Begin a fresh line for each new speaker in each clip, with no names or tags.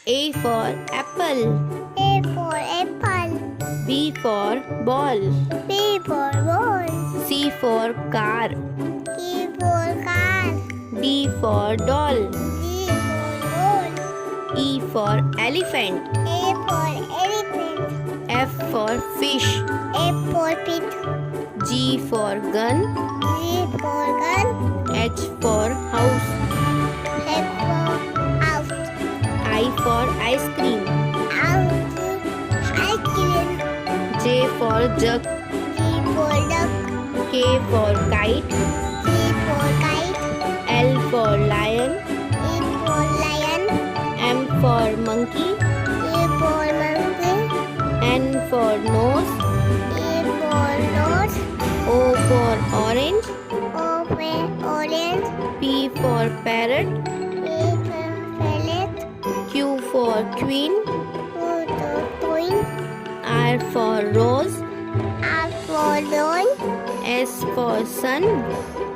A for apple.
A for apple.
B for ball.
B for ball.
C for car.
C for car.
D for doll.
D for doll.
E for elephant.
A for elephant.
F for fish.
F for fish.
G for gun.
G for gun.
H for house.
H for house.
I for ice cream.
Ice cream.
J for jug.
G for duck.
K for kite.
C for kite.
L for lion.
E for lion.
M for monkey.
E for monkey.
N for nose.
E for nose.
O for orange.
O for orange.
P for parrot.
P for parrot.
Q for queen.
Q for queen.
R for rose.
R for lion.
S for sun.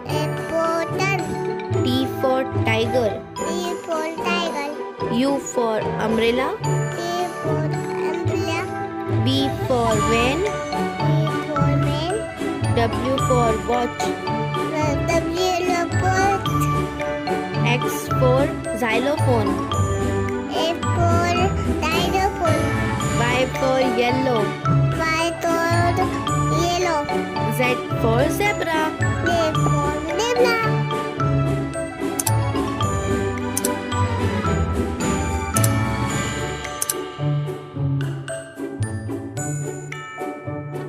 F for sun.
T for tiger.
T for tiger.
U for umbrella.
T for umbrella.
V for van.
V for man.
W for watch.
W for
X for xylophone.
F for xylophone.
Y for yellow.
Y for yellow.
Z for zebra.
Z for